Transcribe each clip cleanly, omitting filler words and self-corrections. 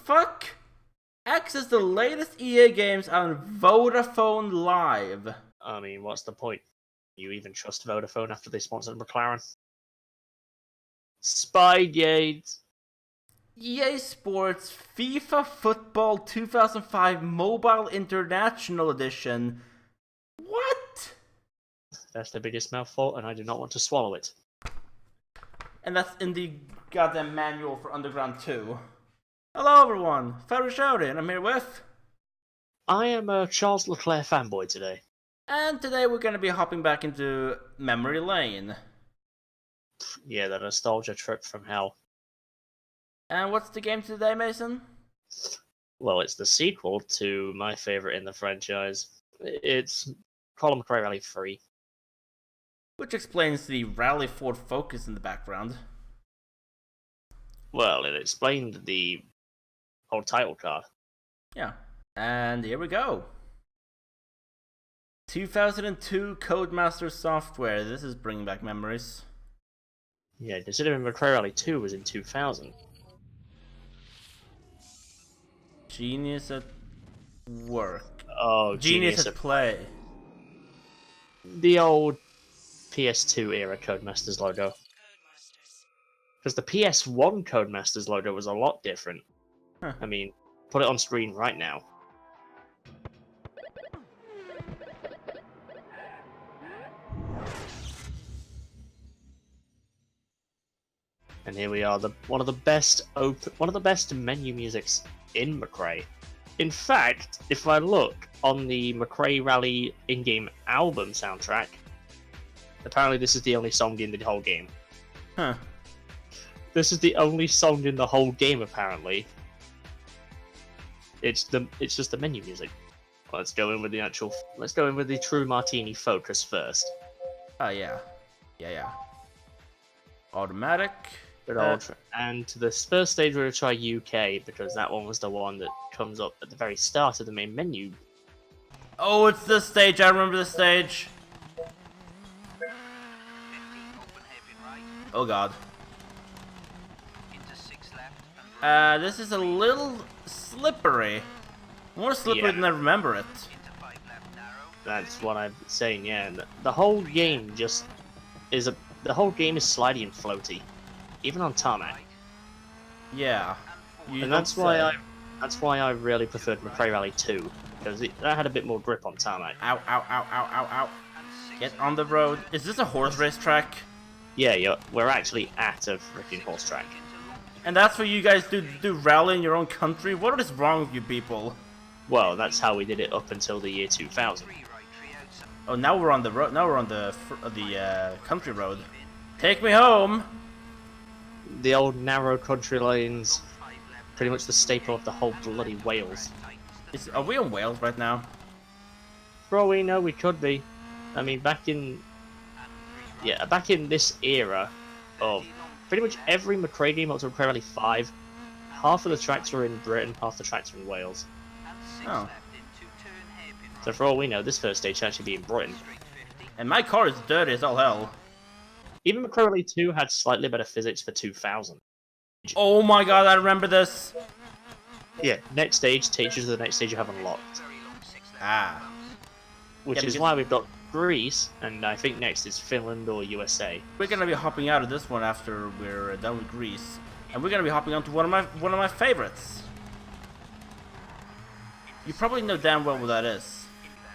fuck? Access the latest EA games on Vodafone Live. I mean, what's the point? You even trust Vodafone after they sponsored McLaren? Spygate! EA Sports FIFA Football 2005 Mobile International Edition. What? That's the biggest mouthful, and I do not want to swallow it. And that's in the goddamn manual for Underground 2. Hello everyone, Ferry Shouty, and I'm here with... I am a Charles Leclerc fanboy today. And today we're going to be hopping back into Memory Lane. Yeah, the nostalgia trip from hell. And what's the game today, Mason? Well, it's the sequel to my favorite in the franchise. It's Colin McRae Rally 3. Which explains the Rally Ford Focus in the background. Well, it explained the whole title card. Yeah, and here we go. 2002 Codemaster Software. This is bringing back memories. Yeah, considering McRae Rally 2 was in 2000. Genius at work. Oh, Genius at play. The old PS2 era Codemasters logo. Because the PS1 Codemasters logo was a lot different. Huh. I mean, put it on screen right now. And here we are, one of the best menu musics in McRae. In fact, if I look on the McRae Rally in-game album soundtrack, apparently this is the only song in the whole game. Huh. This is the only song in the whole game, apparently. It's just the menu music. Let's go in with the true Martini focus first. Oh yeah. Yeah. Automatic. And to this first stage we're going to try UK, because that one was the one that comes up at the very start of the main menu. Oh, it's this stage. I remember this stage. Oh god. This is a little slippery. More slippery than I remember it. That's what I'm saying, yeah. The whole game just is the whole game is slidey and floaty. Even on tarmac. Yeah. And that's why I really preferred McRae Rally 2, because that had a bit more grip on tarmac. Ow. Get on the road. Is this a horse race track? Yeah, we're actually at a freaking horse track. And that's where you guys do rally in your own country? What is wrong with you people? Well, that's how we did it up until the year 2000. Oh, now we're on the road. Now we're on the country road. Take me home. The old narrow country lanes, pretty much the staple of the whole bloody Wales. Are we in Wales right now? For all we know, we could be. I mean, back in this era of pretty much every McRae game up to McRae Rally 5, half of the tracks were in Britain, half the tracks were in Wales. Oh. So for all we know, this first stage should actually be in Britain. And my car is dirty as all hell. Even McRae Rally 2 had slightly better physics for 2000. Oh my god, I remember this. Yeah, next stage takes you to the next stage you have unlocked. Ah. Which is why we've got Greece, and I think next is Finland or USA. We're gonna be hopping out of this one after we're done with Greece, and we're gonna be hopping on to one of my favorites. You probably know damn well what that is.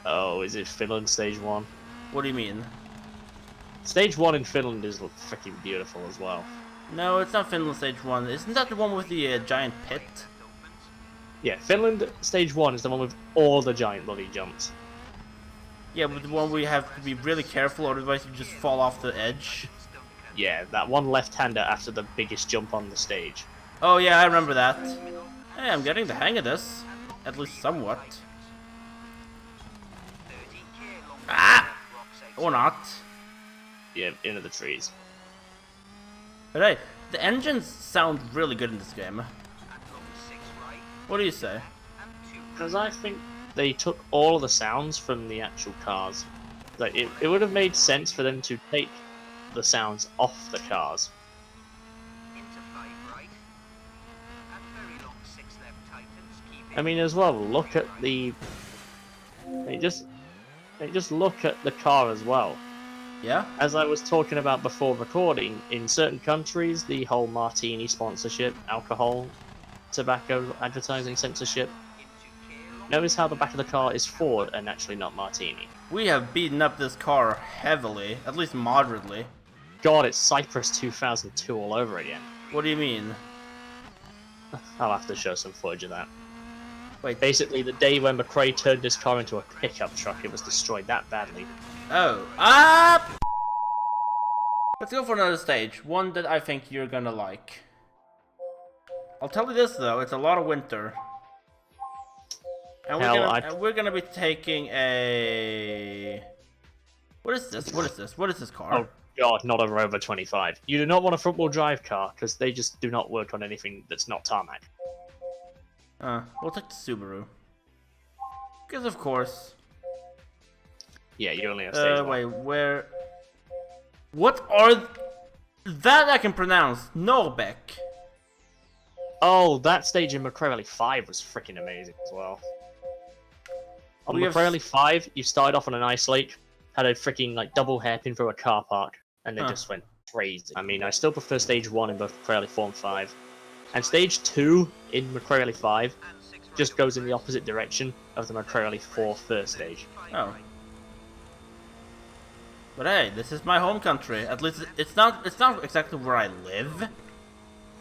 Oh, is it Finland Stage 1? What do you mean? Stage 1 in Finland is freaking beautiful as well. No, it's not Finland Stage 1. Isn't that the one with the giant pit? Yeah, Finland Stage 1 is the one with all the giant bloody jumps. Yeah, but the one where you have to be really careful, otherwise you just fall off the edge. Yeah, that one left-hander after the biggest jump on the stage. Oh yeah, I remember that. Hey, I'm getting the hang of this. At least somewhat. Ah! Or not. Yeah, into the trees. But hey, the engines sound really good in this game. What do you say? Because I think they took all of the sounds from the actual cars. Like, it would have made sense for them to take the sounds off the cars. I mean, as well, look at the... just look at the car as well. Yeah? As I was talking about before recording, in certain countries, the whole martini sponsorship, alcohol, tobacco advertising censorship. Notice how the back of the car is Ford and actually not Martini. We have beaten up this car heavily, at least moderately. God, it's Cypress 2002 all over again. What do you mean? I'll have to show some footage of that. Wait. Basically, the day when McRae turned his car into a pickup truck, it was destroyed that badly. Oh. Ah! Let's go for another stage. One that I think you're gonna like. I'll tell you this though, it's a lot of winter. And we're gonna be taking a... What is this? What is this? What is this car? Oh god, not a Rover 25. You do not want a front-wheel drive car, because they just do not work on anything that's not tarmac. We'll take the Subaru. Because of course. Yeah, you only have stage one. Wait, where... What are... That I can pronounce. Norbeck. Oh, that stage in McRae Rally 5 was freaking amazing as well. On McRae Rally 5, you started off on an ice lake, had a freaking like double hairpin through a car park, and then just went crazy. I mean, I still prefer stage 1 in both McRae Rally 4 and 5. And stage 2 in McRae Rally 5 just goes in the opposite direction of the McRae Rally 4 first stage. Oh. But hey, this is my home country. At least it's not exactly where I live,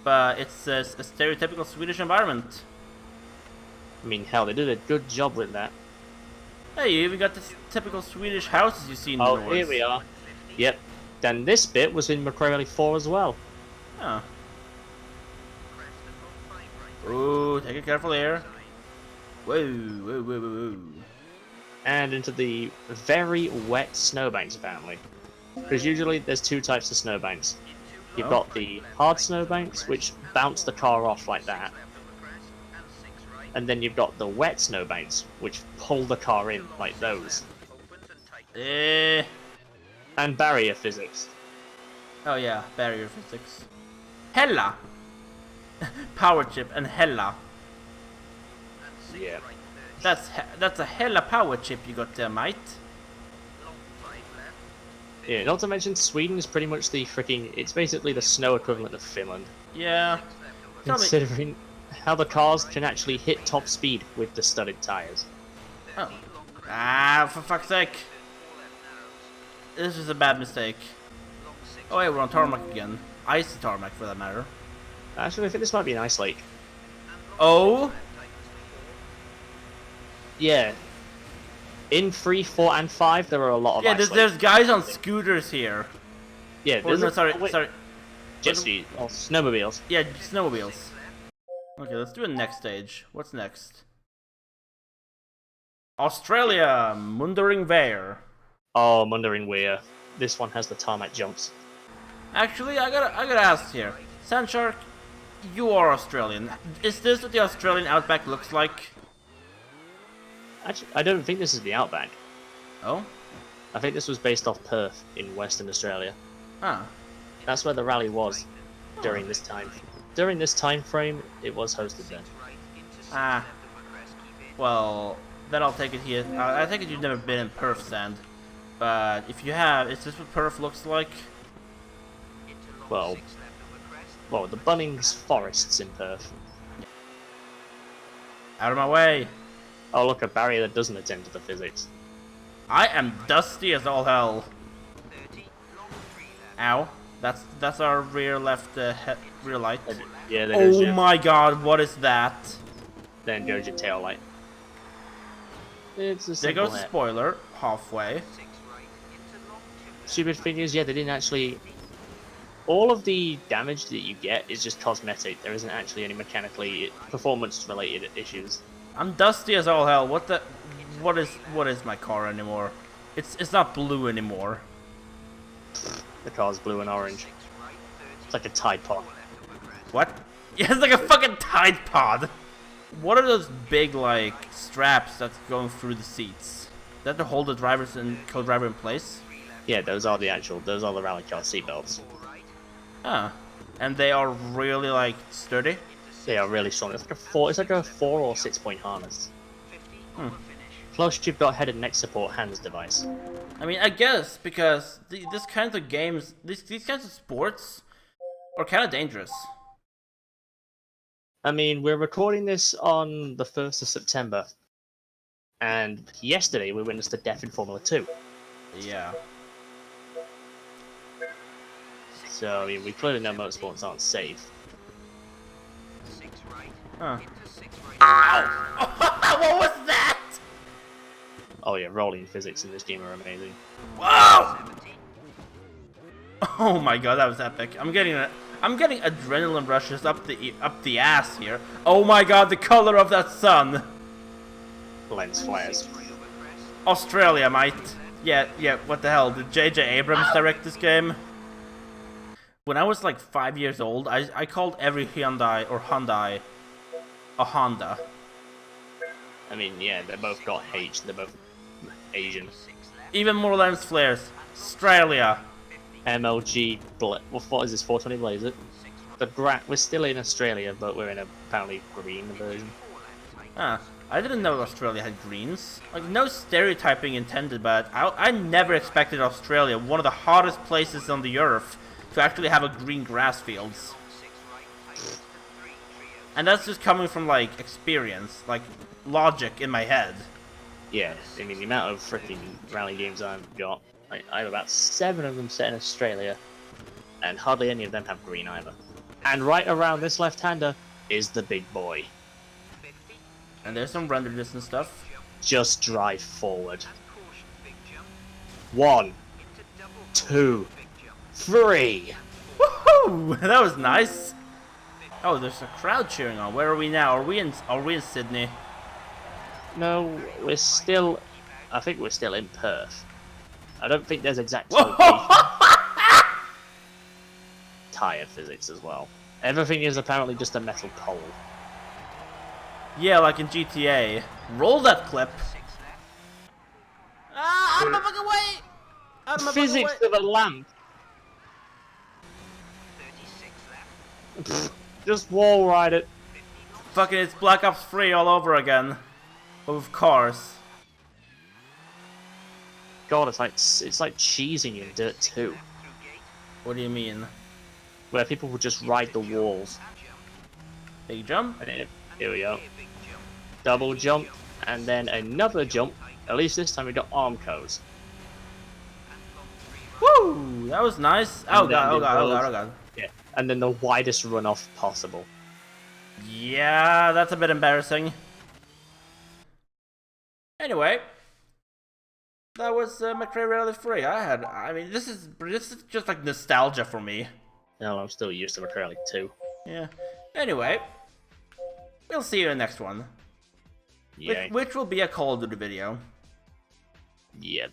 but it's a stereotypical Swedish environment. I mean, hell, they did a good job with that. Hey, you even got the typical Swedish houses you see in the north. Oh, here we are. Yep. Then this bit was in McRae Rally 4 as well. Oh. Ooh, take it careful here. Whoa, whoa, whoa, whoa, whoa. And into the very wet snowbanks, apparently. Because usually there's two types of snowbanks. You've got the hard snowbanks, which bounce the car off like that. And then you've got the wet snowbanks, which pull the car in like those. And barrier physics. Oh yeah, barrier physics. Hella! Power chip and hella. Yeah. That's a hella power chip you got there, mate. Yeah, not to mention Sweden is pretty much the freaking... It's basically the snow equivalent of Finland. Yeah. Considering how the cars can actually hit top speed with the studded tires. Oh. Ah, for fuck's sake. This is a bad mistake. Oh wait, we're on tarmac again. Icy tarmac for that matter. Actually, I think this might be an ice lake. Oh? Yeah. In 3, 4, and 5, there are a lot of ice lakes. There's guys on scooters here. Yeah, sorry. Jet skis. Oh, snowmobiles. Yeah, snowmobiles. Okay, let's do a next stage. What's next? Australia, Mundering Vare. Oh, Mundering Weir. This one has the tarmac jumps. Actually, I gotta ask here. Sandshark, you are Australian. Is this what the Australian outback looks like? Actually, I don't think this is the Outback. Oh? I think this was based off Perth in Western Australia. Ah. That's where the rally was during this time. During this time frame, it was hosted there. Ah. Well, then I'll take it here. I think you've never been in Perth, Sand. But if you have, is this what Perth looks like? Well, the Bunnings forests in Perth. Out of my way. Oh, look, a barrier that doesn't attend to the physics. I am dusty as all hell. Ow. That's our rear left rear light. Yeah, there goes Oh my god, what is that? Then goes your tail light. It's a There goes the spoiler, halfway. Stupid thing is, yeah, they didn't actually... All of the damage that you get is just cosmetic. There isn't actually any mechanically performance-related issues. I'm dusty as all hell. What is my car anymore? It's not blue anymore. The car's blue and orange. It's like a Tide Pod. What? Yeah, it's like a fucking Tide Pod. What are those big like straps that's going through the seats? Is that to hold the drivers and co-driver in place? Yeah, those are the rally car seatbelts. Ah, and they are really like sturdy. They are really strong. It's like a 4 or 6 point harness. Hmm. Plus, you've got head and neck support hands device. I mean, I guess because this kinds of games, these kinds of sports, are kind of dangerous. I mean, we're recording this on the 1st of September, and yesterday we witnessed the death in Formula 2. Yeah. So, I mean, we clearly know motorsports aren't safe. Huh. Ow! What was that? Oh yeah, rolling physics in this game are amazing. Whoa! Oh my god, that was epic. I'm getting adrenaline rushes up the ass here. Oh my god, the color of that sun. Lens flares. Australia, mate. Yeah, what the hell? Did J.J. Abrams direct this game? When I was like 5 years old, I called every Hyundai a Honda. I mean, yeah, they both got H, they're both Asian. Even more lens flares. Australia. MLG, what is this, 420 Blazer? We're still in Australia, but we're in a apparently green version. Huh. I didn't know Australia had greens. Like, no stereotyping intended, but I never expected Australia, one of the hottest places on the earth, to actually have a green grass fields. And that's just coming from, like, experience, like, logic in my head. Yeah, I mean, the amount of freaking rally games I've got, I have about 7 of them set in Australia, and hardly any of them have green either. And right around this left-hander is the big boy. And there's some render distance stuff. Just drive forward. 1, 2, 3. Woohoo! That was nice. Oh, there's a crowd cheering on. Where are we now? Are we in Sydney? No, we're still. I think we're still in Perth. I don't think there's exact Whoa! location. Tire physics as well. Everything is apparently just a metal pole. Yeah, like in GTA. Roll that clip. Ah, out of my fucking way! Out of my Physics fucking way! of a lamp. Just wall ride it. Fucking, it's Black Ops 3 all over again. But with cars. God, it's like cheesing in Dirt 2, What do you mean? where people would just ride the walls. Big jump? And then, here we go. Double jump, and then another jump. At least this time we got arm codes. Woo! That was nice. Oh And god, then oh god, oh god, oh god. Yeah, and then the widest runoff possible. Yeah, that's a bit embarrassing. Anyway, that was McRae Rally 3. I mean, this is just like nostalgia for me. No, I'm still used to McCrary 2. Yeah. Anyway, we'll see you in the next one. Yeah. Which will be a Call of Duty video. Yeah.